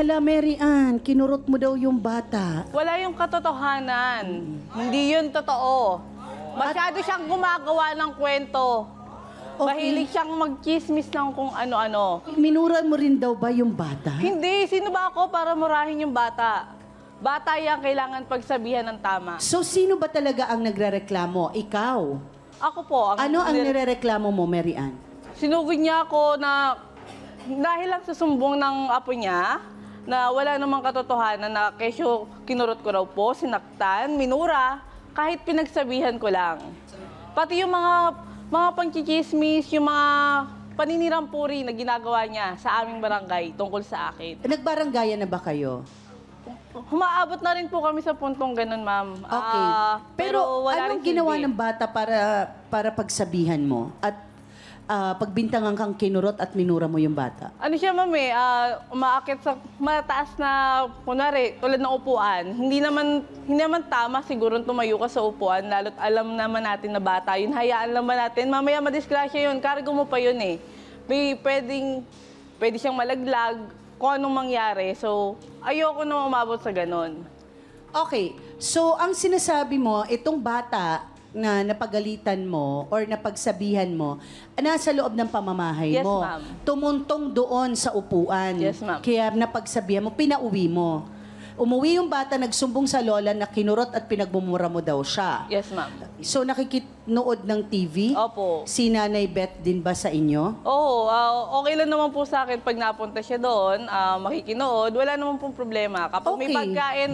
Hala, Mary Ann, kinurot mo daw yung bata. Wala yung katotohanan. Hindi yun totoo. Masyado siyang gumagawa ng kwento. Okay. Mahilig siyang mag-chismis ng kung ano-ano. Minura mo rin daw ba yung bata? Hindi. Sino ba ako para murahin yung bata? Bata yan, kailangan pagsabihan ng tama. So, sino ba talaga ang nagrereklamo? Ikaw? Ako po. Ano ang nirereklamo mo, Mary Ann? Sinugod niya ako na dahil lang sa sumbong ng apo niya, na wala namang katotohanan na kesyo kinurot ko raw po, sinaktan, minura, kahit pinagsabihan ko lang. Pati yung mga pangchichismis, yung mga paninirampuri na ginagawa niya sa aming barangay tungkol sa akin. Nagbaranggayan na ba kayo? Humaabot na rin po kami sa puntong ganun, ma'am. Okay. Pero wala anong rin ginawa silbi. ng bata para pagsabihan mo? At pagbintangan kang kinurot at minura mo yung bata? Ano siya, ma'am umaakit sa mataas na, kunwari, tulad ng upuan. Hindi naman tama siguro tumayo ka sa upuan, lalo't alam naman natin na bata yun. Hayaan naman natin, mamaya madisgrasya yun, cargo mo pa yun eh. May pwede siyang malaglag, kung anong mangyari. So, ayoko na umabot sa ganon. Okay. So, ang sinasabi mo, itong bata na napagalitan mo or napagsabihan mo, nasa loob ng pamamahay Yes, mo. ma'am. Tumuntong doon sa upuan. Yes, ma'am. Kaya napagsabihan mo, pinauwi mo. Umuwi yung bata, nagsumbong sa lola na kinurot at pinagmumura mo daw siya. Yes, ma'am. So, nakikinood ng TV? Opo. Si Nanay Beth din ba sa inyo? Oo, okay lang naman po sa akin pag napunta siya doon, makikinood, wala naman pong problema. Kapag may Okay. pagkain,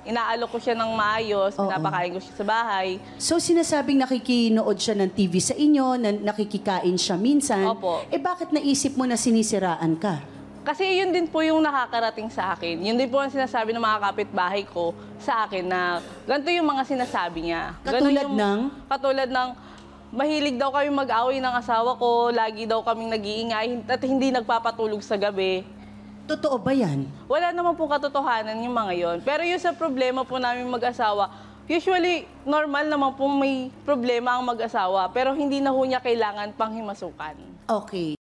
inaalok ko siya ng maayos, Oo. pinapakain ko siya sa bahay. So, sinasabing nakikinood siya ng TV sa inyo, nakikikain siya minsan. Opo. Eh, bakit naisip mo na sinisiraan ka? Kasi yun din po yung nakakarating sa akin. Yun din po ang sinasabi ng mga kapitbahay ko sa akin na ganito yung mga sinasabi niya. Katulad Katulad ng mahilig daw kami mag-away ng asawa ko, lagi daw kaming nag-iingay at hindi nagpapatulog sa gabi. Totoo ba yan? Wala naman po katotohanan yung mga yon. Pero yung sa problema po namin mag-asawa, usually normal naman po may problema ang mag-asawa pero hindi na ho niya kailangan panghimasukan. Okay.